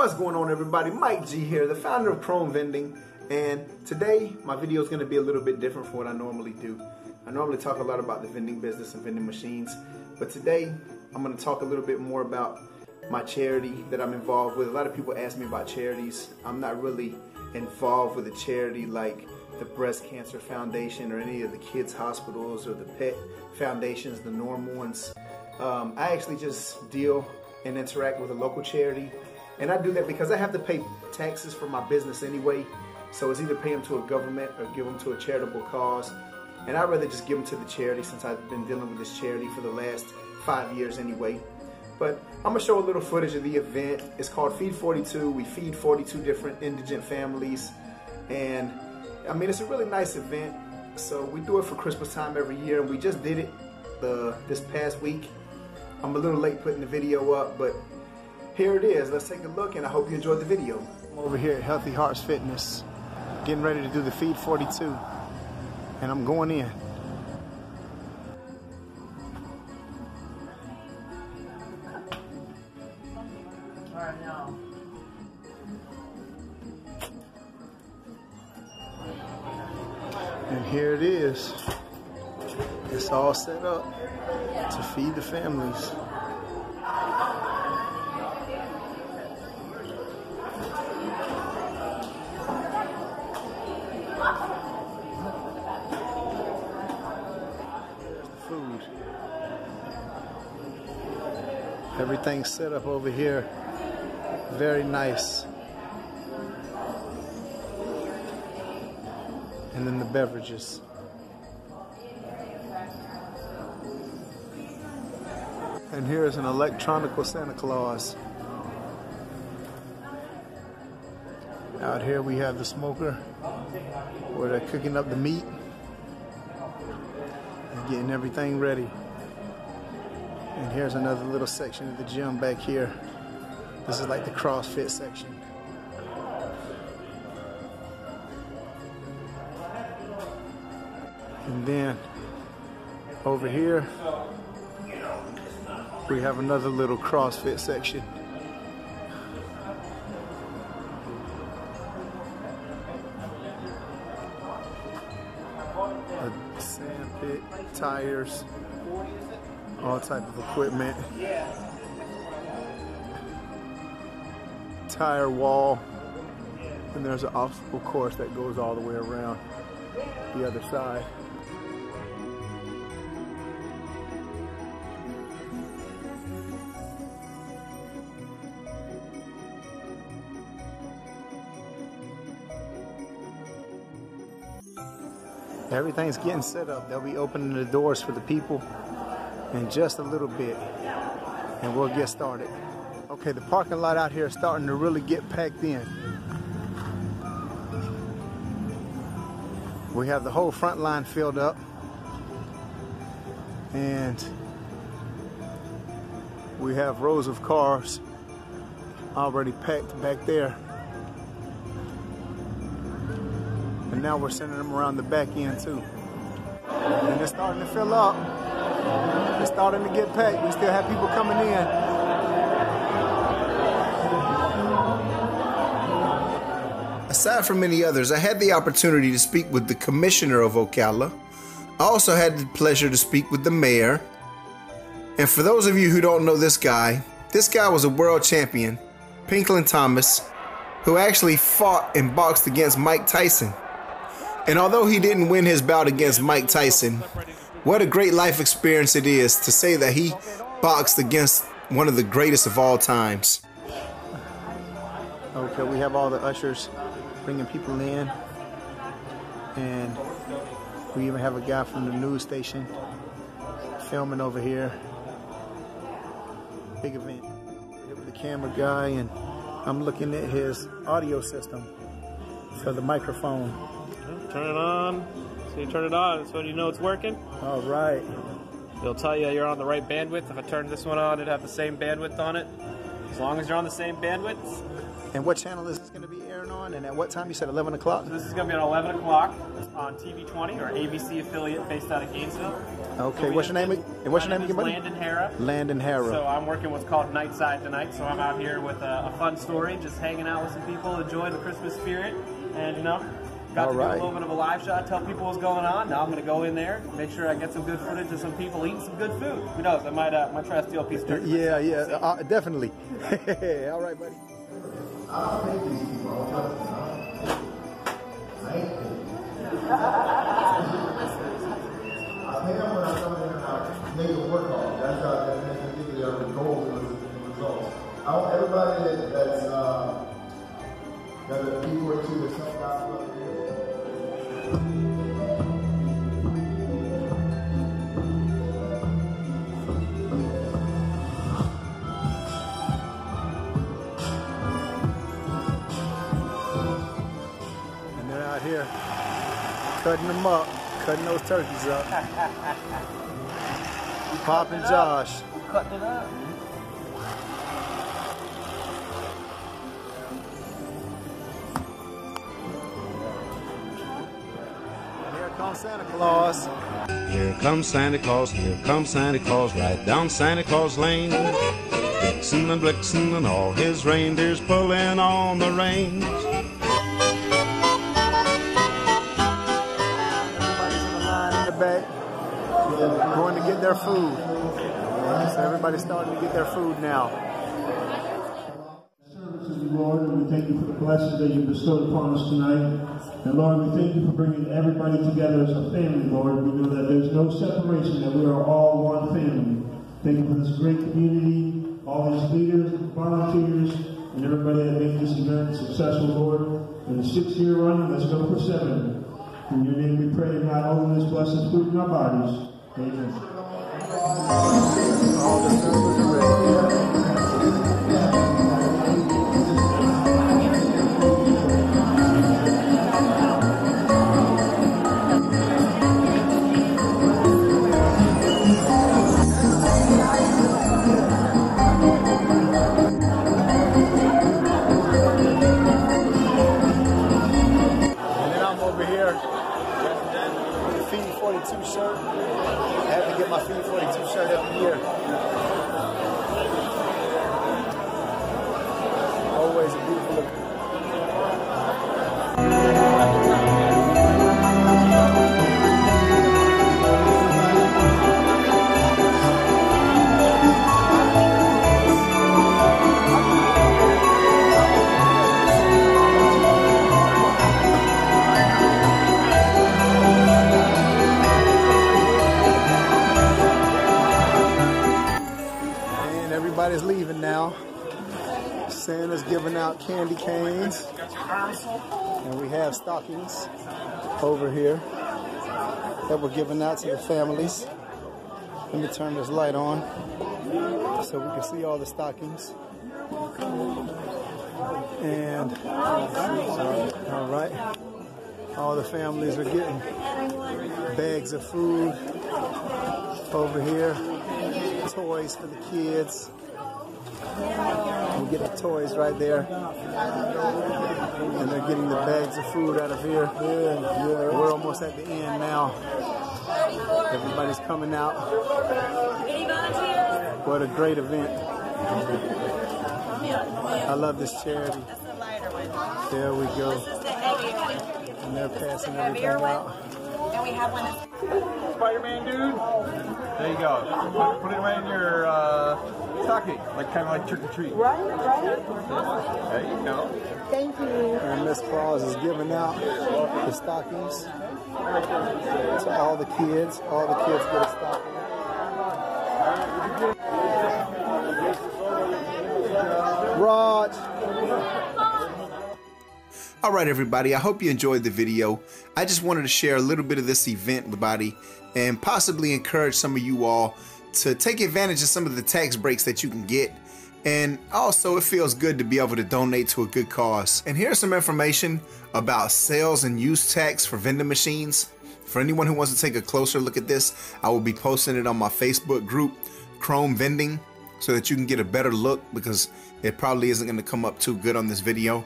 What's going on, everybody? Mike G here, the founder of Vending, and today my video is going to be a little bit different from what I normally do. I normally talk a lot about the vending business and vending machines, but today I'm going to talk a little bit more about my charity that I'm involved with. A lot of people ask me about charities. I'm not really involved with a charity like the Breast Cancer Foundation or any of the kids' hospitals or the pet foundations, the normal ones. I actually just deal and interact with a local charity, and I do that because I have to pay taxes for my business anyway, so it's either pay them to a government or give them to a charitable cause, and I'd rather just give them to the charity since I've been dealing with this charity for the last 5 years anyway. But I'm going to show a little footage of the event. It's called Feed 42. We feed 42 different indigent families, and I mean, it's a really nice event. So we do it for Christmas time every year, and we just did it this past week. I'm a little late putting the video up, but here it is. Let's take a look, and I hope you enjoyed the video. I'm over here at Healthy Hearts Fitness, getting ready to do the Feed 42, and I'm going in. Alright, now. And here it is. It's all set up to feed the families. There's the food. Everything's set up over here. Very nice. And then the beverages. And here's an electronical Santa Claus. Out here we have the smoker where they're cooking up the meat and getting everything ready. And here's another little section of the gym back here. This is like the CrossFit section. And then over here we have another little CrossFit section. A sand pit, tires, all type of equipment. Tire wall, and there's an obstacle course that goes all the way around the other side. Everything's getting set up. They'll be opening the doors for the people in just a little bit, and we'll get started. Okay, the parking lot out here is starting to really get packed in. We have the whole front line filled up, and we have rows of cars already packed back there. And now we're sending them around the back end too. And they're starting to fill up. They're starting to get packed. We still have people coming in. Aside from many others, I had the opportunity to speak with the commissioner of Ocala. I also had the pleasure to speak with the mayor. And for those of you who don't know this guy was a world champion, Pinklin Thomas, who actually fought and boxed against Mike Tyson. And although he didn't win his bout against Mike Tyson, what a great life experience it is to say that he boxed against one of the greatest of all times. Okay, we have all the ushers bringing people in, and we even have a guy from the news station filming over here. Big event. Here with the camera guy, and I'm looking at his audio system for the microphone. Turn it on. So you turn it on, that's when you know it's working. All right. It'll tell you you're on the right bandwidth. If I turn this one on, it'd have the same bandwidth on it. As long as you're on the same bandwidth. And what channel is this going to be airing on? And at what time? You said 11 o'clock? So this is going to be at 11 o'clock on TV 20, or ABC affiliate based out of Gainesville. Okay, So what's your name? And what's your name again, buddy? Landon Hara. Landon Hara. So I'm working what's called Nightside tonight. So I'm out here with a fun story, just hanging out with some people, enjoying the Christmas spirit, and you know, got to do a little bit of a live shot, tell people what's going on. Now I'm going to go in there, make sure I get some good footage of some people eating some good food. Who knows? I might try to steal a piece of turkey. Yeah, definitely. All right, buddy. I pay them when I come in and I make it work on. That's how that makes the goals and results. I want everybody that's got a P42 to help out with And they're out here cutting them up, cutting those turkeys up. Pop and Josh. Cutting it up. Here comes Santa Claus. Here comes Santa Claus, here comes Santa Claus, right down Santa Claus Lane. Vixen and Blitzen and all his reindeers pulling on the reins. Everybody's in the line in the back, going to get their food. So everybody's starting to get their food now. Services, Lord, and we thank you for the blessings that you bestowed upon us tonight. And Lord, we thank you for bringing everybody together as a family, Lord. We know that there's no separation, that we are all one family. Thank you for this great community, all these leaders, volunteers, and everybody that made this event successful, Lord. In the 6th year running, let's go for 7. In your name we pray, God, holiness, blessed food in our bodies. Amen. All the servers are ready. Shirt. I have to get my Feed 42 shirt every year. Always a beautiful look. Everybody's leaving now. Santa's giving out candy canes. And we have stockings over here that we're giving out to the families. Let me turn this light on so we can see all the stockings. And all right, all the families are getting bags of food over here. Toys for the kids. We get the toys right there. And they're getting the bags of food out of here. We're almost at the end now. Everybody's coming out. What a great event. I love this charity. There we go. And they're passing everything out. And we have one. Spider-Man dude. There you go. Put it right in your stocking, kind of like trick or treat. Right. There you go. Thank you. And Miss Claus is giving out the stockings to all the kids. All the kids get a stocking. Raj. All right, everybody, I hope you enjoyed the video. I just wanted to share a little bit of this event with everybody and possibly encourage some of you all to take advantage of some of the tax breaks that you can get. And also, it feels good to be able to donate to a good cause. And here's some information about sales and use tax for vending machines. For anyone who wants to take a closer look at this, I will be posting it on my Facebook group, Chrome Vending, so that you can get a better look, because it probably isn't going to come up too good on this video.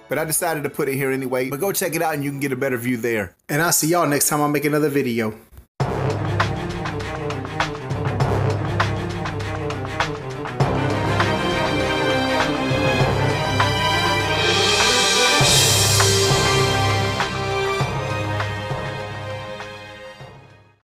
But I decided to put it here anyway. But go check it out and you can get a better view there. And I'll see y'all next time I make another video.